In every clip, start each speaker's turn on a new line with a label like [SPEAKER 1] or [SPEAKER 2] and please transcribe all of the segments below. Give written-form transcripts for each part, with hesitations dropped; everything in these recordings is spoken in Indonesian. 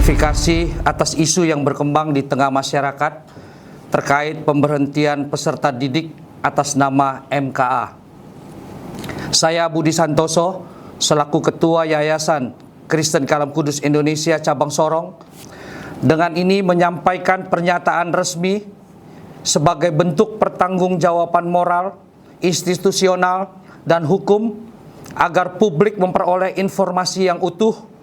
[SPEAKER 1] klarifikasi atas isu yang berkembang di tengah masyarakat terkait pemberhentian peserta didik atas nama MKA. Saya Budi Santoso, selaku Ketua Yayasan Kristen Kalam Kudus Indonesia Cabang Sorong, dengan ini menyampaikan pernyataan resmi sebagai bentuk pertanggungjawaban moral, institusional, dan hukum agar publik memperoleh informasi yang utuh,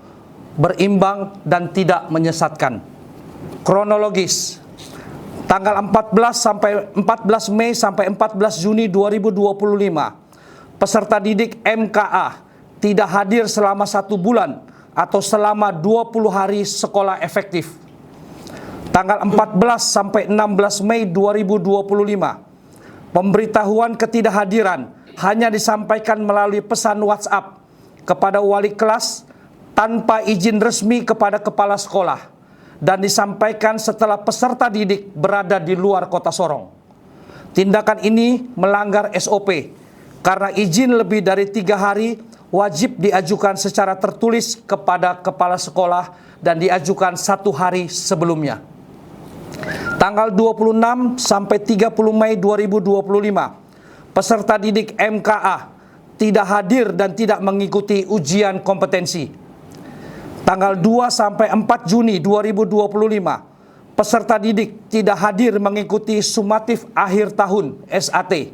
[SPEAKER 1] berimbang, dan tidak menyesatkan. Kronologis, tanggal 14 Mei sampai 14 Juni 2025, peserta didik MKA tidak hadir selama 1 bulan atau selama 20 hari sekolah efektif. Tanggal 14 sampai 16 Mei 2025, pemberitahuan ketidakhadiran hanya disampaikan melalui pesan WhatsApp kepada wali kelas tanpa izin resmi kepada kepala sekolah dan disampaikan setelah peserta didik berada di luar kota Sorong. Tindakan ini melanggar SOP karena izin lebih dari 3 hari wajib diajukan secara tertulis kepada kepala sekolah dan diajukan 1 hari sebelumnya. Tanggal 26 sampai 30 Mei 2025, peserta didik MKA tidak hadir dan tidak mengikuti ujian kompetensi. Tanggal 2 sampai 4 Juni 2025, peserta didik tidak hadir mengikuti sumatif akhir tahun SAT.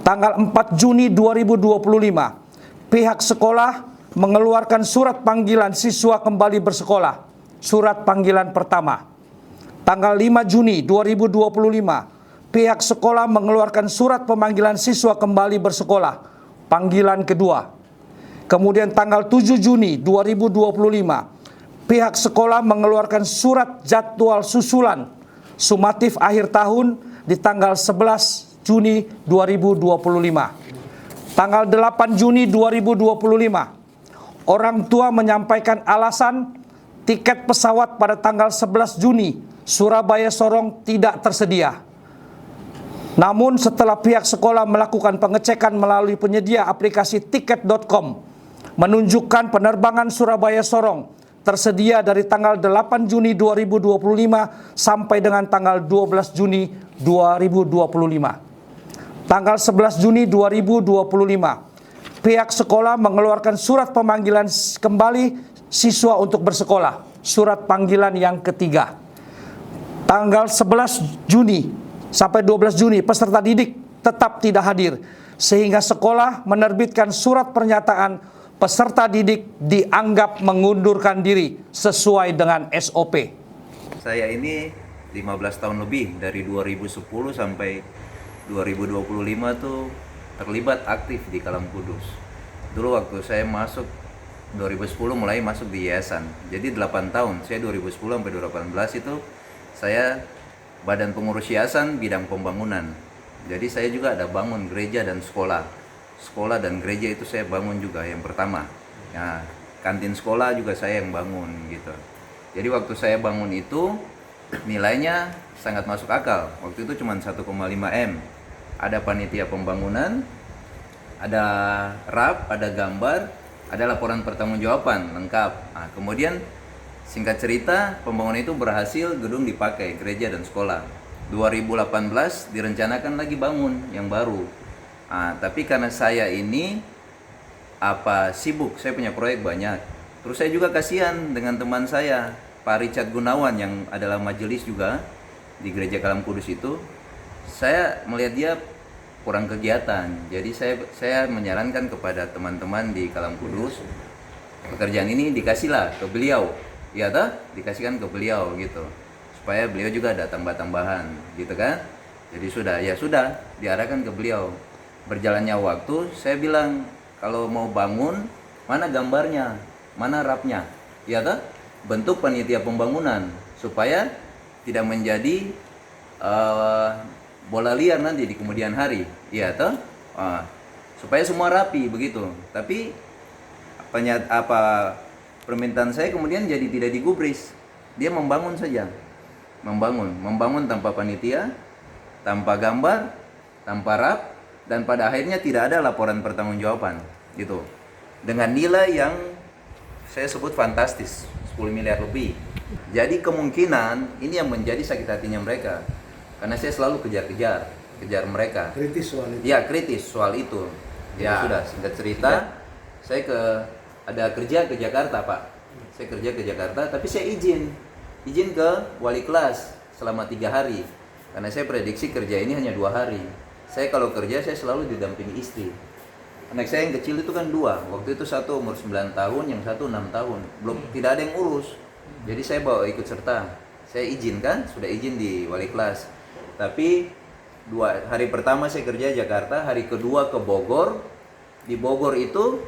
[SPEAKER 1] Tanggal 4 Juni 2025, pihak sekolah mengeluarkan surat panggilan siswa kembali bersekolah, surat panggilan pertama. Tanggal 5 Juni 2025, pihak sekolah mengeluarkan surat pemanggilan siswa kembali bersekolah, panggilan kedua. Kemudian tanggal 7 Juni 2025, pihak sekolah mengeluarkan surat jadwal susulan sumatif akhir tahun di tanggal 11 Juni 2025. Tanggal 8 Juni 2025, orang tua menyampaikan alasan tiket pesawat pada tanggal 11 Juni Surabaya Sorong tidak tersedia. Namun setelah pihak sekolah melakukan pengecekan melalui penyedia aplikasi tiket.com, menunjukkan penerbangan Surabaya Sorong tersedia dari tanggal 8 Juni 2025 sampai dengan tanggal 12 Juni 2025. Tanggal 11 Juni 2025, pihak sekolah mengeluarkan surat pemanggilan kembali siswa untuk bersekolah, surat panggilan yang ketiga. Tanggal 11 Juni sampai 12 Juni, peserta didik tetap tidak hadir, sehingga sekolah menerbitkan surat pernyataan peserta didik dianggap mengundurkan diri sesuai dengan SOP.
[SPEAKER 2] Saya ini 15 tahun lebih, dari 2010 sampai 2025 tuh terlibat aktif di Kalam Kudus. Dulu waktu saya masuk 2010 mulai masuk di yayasan. Jadi 8 tahun, saya 2010 sampai 2018 itu saya badan pengurus yayasan bidang pembangunan. Jadi saya juga ada bangun gereja dan sekolah. Sekolah dan gereja itu saya bangun juga yang pertama. Ya, kantin sekolah juga saya yang bangun gitu. Jadi waktu saya bangun itu nilainya sangat masuk akal. Waktu itu cuma 1,5 M. Ada panitia pembangunan, ada RAP, ada gambar, ada laporan pertanggungjawaban lengkap. Nah, kemudian singkat cerita, pembangunan itu berhasil, gedung dipakai, gereja dan sekolah. 2018 direncanakan lagi bangun yang baru. Tapi karena saya ini sibuk, saya punya proyek banyak. Terus saya juga kasihan dengan teman saya, Pak Richard Gunawan, yang adalah majelis juga di Gereja Kalam Kudus itu. Saya melihat dia kurang kegiatan. Jadi saya menyarankan kepada teman-teman di Kalam Kudus, pekerjaan ini dikasihlah ke beliau. Ya toh, dikasihkan ke beliau gitu. Supaya beliau juga ada tambah-tambahan gitu kan. Jadi sudah diarahkan ke beliau. Berjalannya waktu, saya bilang, kalau mau bangun, mana gambarnya, mana rapnya, ya toh? Bentuk panitia pembangunan, supaya tidak menjadi bola liar nanti di kemudian hari, ya toh? Supaya semua rapi begitu. Tapi permintaan saya kemudian jadi tidak digubris. Dia membangun saja, membangun tanpa panitia, tanpa gambar, tanpa rap, dan pada akhirnya tidak ada laporan pertanggungjawaban gitu, dengan nilai yang saya sebut fantastis 10 miliar lebih. Jadi kemungkinan ini yang menjadi sakit hatinya mereka. Karena saya selalu kejar mereka.
[SPEAKER 3] Kritis soal itu.
[SPEAKER 2] Ya, kritis soal itu. Ya sudah, singkat cerita, saya ada kerja ke Jakarta, Pak. Saya kerja ke Jakarta, tapi saya izin ke wali kelas selama 3 hari. Karena saya prediksi kerja ini hanya 2 hari. Saya kalau kerja saya selalu didampingi istri. Anak saya yang kecil itu kan 2. Waktu itu satu umur 9 tahun, yang satu 6 tahun. Belum tidak ada yang urus. Jadi saya bawa ikut serta. Saya izin kan, sudah izin di wali kelas. Tapi 2 hari pertama saya kerja Jakarta, hari kedua ke Bogor. Di Bogor itu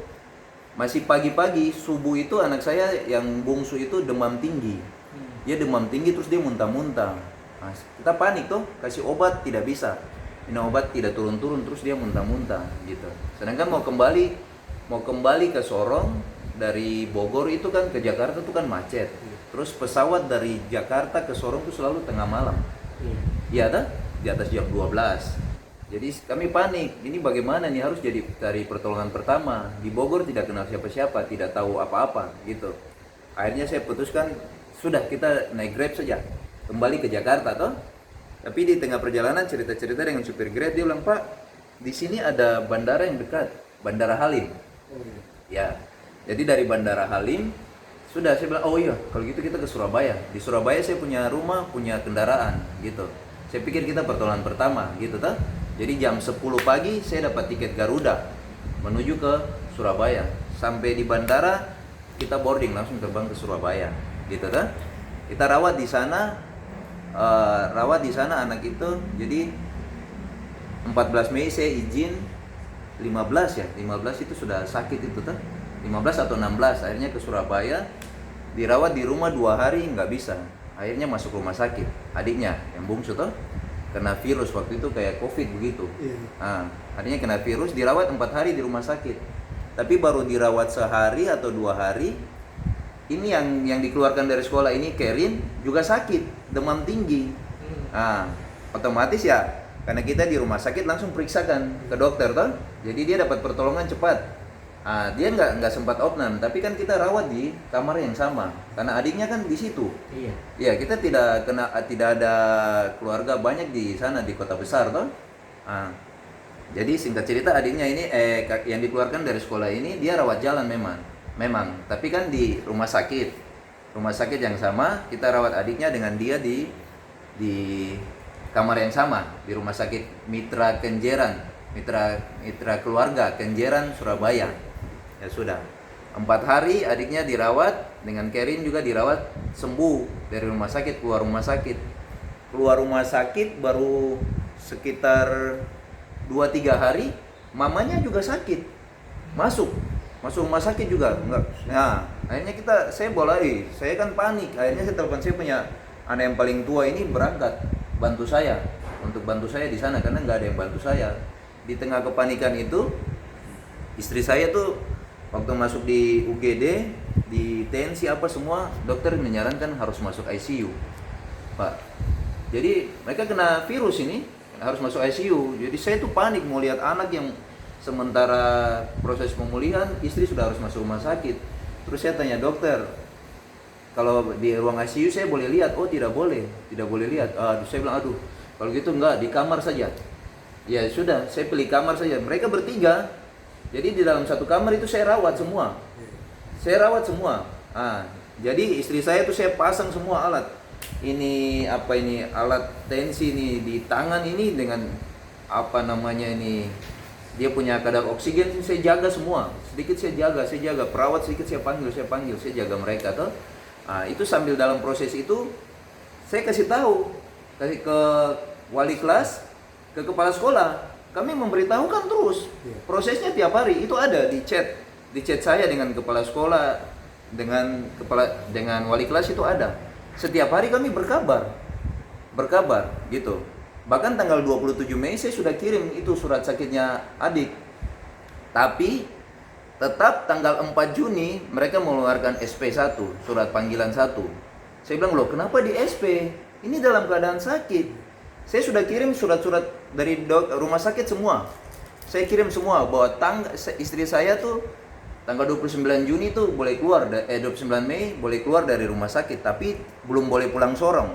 [SPEAKER 2] masih pagi-pagi, subuh itu anak saya yang bungsu itu demam tinggi. Dia demam tinggi terus dia muntah-muntah. Nah, kita panik tuh, kasih obat tidak bisa. Minum obat tidak turun-turun terus dia muntah-muntah gitu. Sedangkan mau kembali ke Sorong dari Bogor itu kan ke Jakarta itu kan macet. Terus pesawat dari Jakarta ke Sorong itu selalu tengah malam. Iya dah, di atas jam 12. Jadi kami panik, ini bagaimana nih, harus jadi dari pertolongan pertama. Di Bogor tidak kenal siapa-siapa, tidak tahu apa-apa gitu. Akhirnya saya putuskan, sudah kita naik Grab saja, kembali ke Jakarta toh. Tapi di tengah perjalanan cerita-cerita dengan supir Grab, dia bilang, "Pak, di sini ada bandara yang dekat, Bandara Halim." Ya, jadi dari Bandara Halim, sudah saya bilang, "Oh iya, kalau gitu kita ke Surabaya." Di Surabaya saya punya rumah, punya kendaraan gitu. Saya pikir kita pertolongan pertama gitu toh. Jadi jam 10 pagi saya dapat tiket Garuda menuju ke Surabaya. Sampai di bandara kita boarding langsung terbang ke Surabaya gitu toh. Kita rawat di sana anak itu. Jadi 14 Mei saya izin, 15 itu sudah sakit itu tuh, 15 atau 16 akhirnya ke Surabaya, dirawat di rumah 2 hari nggak bisa, akhirnya masuk rumah sakit. Adiknya yang bungsu tuh kena virus waktu itu kayak COVID begitu. Nah, akhirnya kena virus, dirawat 4 hari di rumah sakit. Tapi baru dirawat sehari atau 2 hari, ini yang dikeluarkan dari sekolah ini, Kerin, juga sakit, demam tinggi. Nah, otomatis ya, karena kita di rumah sakit langsung periksakan ke dokter toh, jadi dia dapat pertolongan cepat. Nah, dia nggak sempat opnam, tapi kan kita rawat di kamar yang sama, karena adiknya kan di situ. Iya, kita tidak ada keluarga banyak di sana di kota besar toh. Nah, jadi singkat cerita adiknya ini yang dikeluarkan dari sekolah ini dia rawat jalan memang, tapi kan di rumah sakit yang sama kita rawat adiknya dengan dia di kamar yang sama di rumah sakit Mitra Kenjeran, Mitra Keluarga Kenjeran Surabaya. Ya sudah, 4 hari adiknya dirawat, dengan Kerin juga dirawat, sembuh dari rumah sakit. Keluar rumah sakit baru sekitar 2-3 hari mamanya juga sakit, masuk rumah sakit juga enggak. Nah, akhirnya saya saya kan panik. Akhirnya saya telepon, saya punya anak yang paling tua ini berangkat bantu saya di sana karena nggak ada yang bantu saya. Di tengah kepanikan itu, istri saya tuh waktu masuk di UGD, di TNC apa semua, dokter menyarankan harus masuk ICU, Pak. Jadi mereka kena virus ini, harus masuk ICU. Jadi saya tuh panik mau lihat anak yang sementara proses pemulihan, istri sudah harus masuk rumah sakit. Terus saya tanya dokter, kalau di ruang ICU saya boleh lihat? Oh tidak boleh lihat. Saya bilang aduh, kalau gitu enggak, di kamar saja. Ya sudah, saya pilih kamar saja. Mereka bertiga, jadi di dalam satu kamar itu saya rawat semua. Jadi istri saya tuh saya pasang semua alat. Ini alat tensi ini di tangan ini dengan dia punya kadar oksigen, saya jaga semua. Sedikit saya jaga. Perawat sedikit saya panggil, saya jaga mereka tuh. Itu sambil dalam proses itu saya kasih ke wali kelas, ke kepala sekolah. Kami memberitahukan terus prosesnya tiap hari, itu ada di chat saya dengan kepala sekolah, dengan wali kelas itu ada. Setiap hari kami berkabar gitu. Bahkan tanggal 27 Mei saya sudah kirim itu surat sakitnya adik. Tapi tetap tanggal 4 Juni mereka mengeluarkan SP1, surat panggilan 1. Saya bilang, loh kenapa di SP? Ini dalam keadaan sakit. Saya sudah kirim surat-surat dari rumah sakit semua. Saya kirim semua bahwa istri saya tuh tanggal 29 Juni tuh boleh keluar, 29 Mei boleh keluar dari rumah sakit, tapi belum boleh pulang Sorong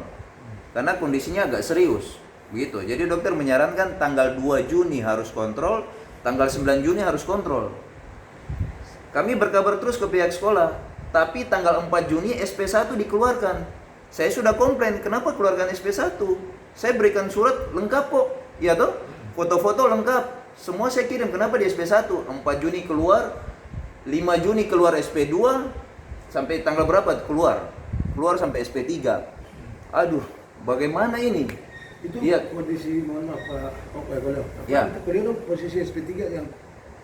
[SPEAKER 2] karena kondisinya agak serius begitu. Jadi dokter menyarankan tanggal 2 Juni harus kontrol, tanggal 9 Juni harus kontrol. Kami berkabar terus ke pihak sekolah, tapi tanggal 4 Juni SP1 dikeluarkan. Saya sudah komplain, kenapa keluarkan SP1? Saya berikan surat lengkap kok, ya toh? Foto-foto lengkap, semua saya kirim, kenapa di SP1? 4 Juni keluar, 5 Juni keluar SP2, sampai tanggal berapa keluar? Keluar sampai SP3. Aduh, bagaimana ini?
[SPEAKER 3] Itu
[SPEAKER 2] Iya.
[SPEAKER 3] kondisi mana Pak?
[SPEAKER 2] Ya.
[SPEAKER 3] Beliau posisi SP3 yang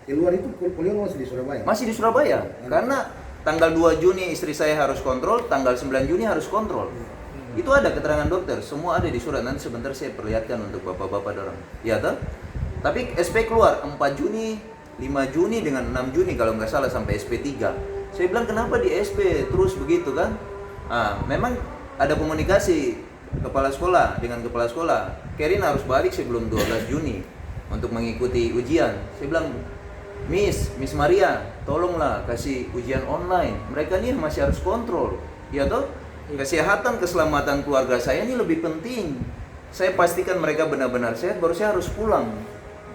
[SPEAKER 3] keluar itu beliau masih di Surabaya.
[SPEAKER 2] Masih di Surabaya, karena tanggal 2 Juni istri saya harus kontrol, tanggal 9 Juni harus kontrol. Itu ada keterangan dokter, semua ada di surat. Nanti sebentar saya perlihatkan untuk bapak-bapak dorong. Ya toh? Tapi SP keluar 4 Juni, 5 Juni dengan 6 Juni kalau nggak salah sampai SP3. Saya bilang kenapa di SP terus begitu kan? Memang ada komunikasi kepala sekolah dengan kepala sekolah. Kerin harus balik sebelum 12 Juni untuk mengikuti ujian. Saya bilang, Miss Maria, tolonglah kasih ujian online. Mereka nih masih harus kontrol. Ya toh? Kesehatan, keselamatan keluarga saya ini lebih penting. Saya pastikan mereka benar-benar sehat, baru saya harus pulang.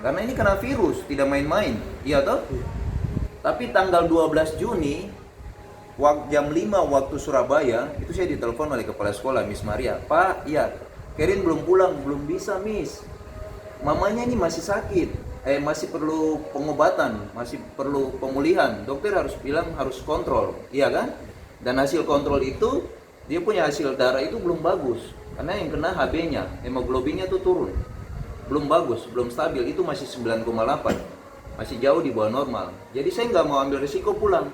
[SPEAKER 2] Karena ini kena virus, tidak main-main. Iya toh? Tapi tanggal 12 Juni, jam 5 waktu Surabaya, itu saya ditelepon oleh kepala sekolah, Miss Maria. Pak, ya, Kerin belum pulang, belum bisa Miss. Mamanya ini masih sakit. Masih perlu pengobatan, masih perlu pemulihan. Dokter harus bilang harus kontrol, iya kan? Dan hasil kontrol itu, dia punya hasil darah itu belum bagus. Karena yang kena HB-nya, hemoglobinnya tuh turun. Belum bagus, belum stabil, itu masih 9,8. Masih jauh di bawah normal. Jadi saya nggak mau ambil risiko pulang.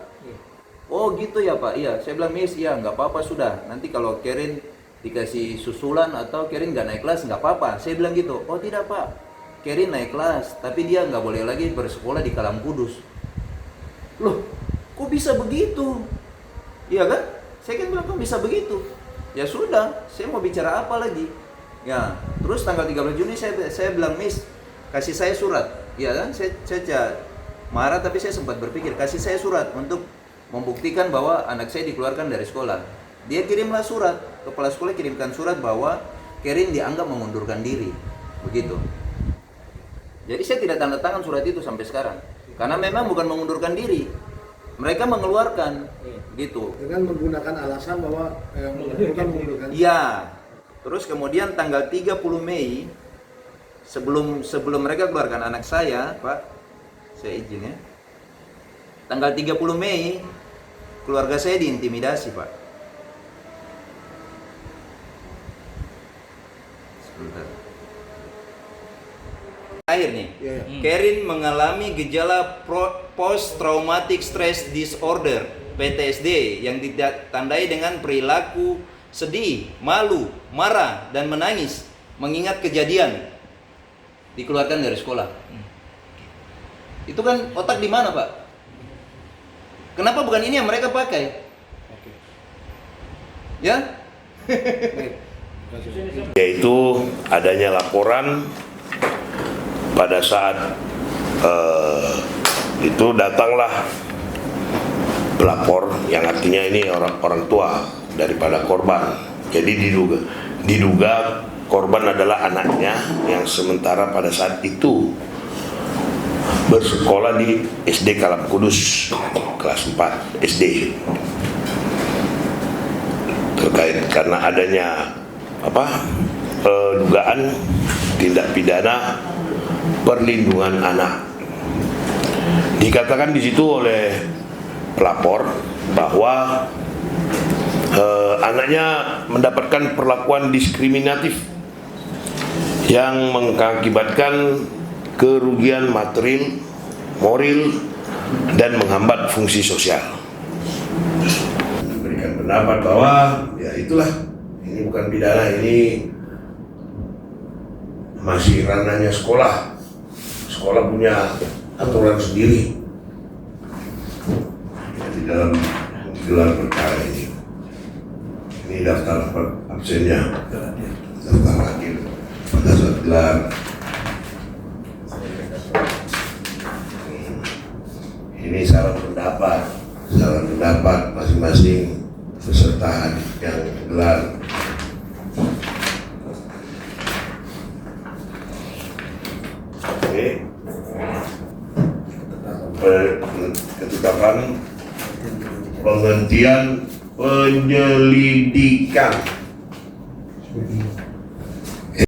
[SPEAKER 2] Oh gitu ya Pak, iya. Saya bilang, Miss, iya nggak apa-apa sudah. Nanti kalau Kerin dikasih susulan atau Kerin nggak naik kelas, nggak apa-apa. Saya bilang gitu, oh tidak Pak. Kerin naik kelas, tapi dia nggak boleh lagi bersekolah di Kalam Kudus. Loh, kok bisa begitu? Iya kan? Saya kan bilang kok bisa begitu. Ya sudah, saya mau bicara apa lagi? Ya, terus tanggal 13 Juni saya bilang, Miss, kasih saya surat. Iya kan? Saya marah, tapi saya sempat berpikir, kasih saya surat untuk membuktikan bahwa anak saya dikeluarkan dari sekolah. Dia kirimlah surat, kepala sekolah kirimkan surat bahwa Kerin dianggap mengundurkan diri. Begitu. Jadi saya tidak tanda tangan surat itu sampai sekarang. Karena memang bukan mengundurkan diri. Mereka mengeluarkan gitu.
[SPEAKER 3] Dengan menggunakan alasan bahwa bukan mengundurkan.
[SPEAKER 2] Iya. Terus kemudian tanggal 30 Mei sebelum mereka keluarkan anak saya, Pak. Saya izin ya. Tanggal 30 Mei keluarga saya diintimidasi, Pak. Sebentar. Akhir nih, Kerin mengalami gejala post traumatic stress disorder (PTSD) yang ditandai dengan perilaku sedih, malu, marah, dan menangis mengingat kejadian dikeluarkan dari sekolah. Itu kan otak di mana, Pak? Kenapa bukan ini yang mereka pakai? Ya?
[SPEAKER 4] Yaitu adanya laporan pada saat itu datanglah pelapor yang artinya ini orang tua daripada korban. Jadi diduga korban adalah anaknya yang sementara pada saat itu bersekolah di SD Kalam Kudus kelas 4 SD. Terkait karena adanya dugaan tindak pidana perlindungan anak. Dikatakan di situ oleh pelapor bahwa anaknya mendapatkan perlakuan diskriminatif yang mengakibatkan kerugian material, moral, dan menghambat fungsi sosial. Memberikan pendapat bahwa ya itulah, ini bukan pidana, ini masih ranahnya sekolah. Sekolah punya aturan sendiri di dalam gelar perkara ini. Ini daftar absennya, daftar hakim pada saat gelar. Ini saran pendapat masing-masing peserta yang gelar. Oke. Ketetapan penghentian penyelidikan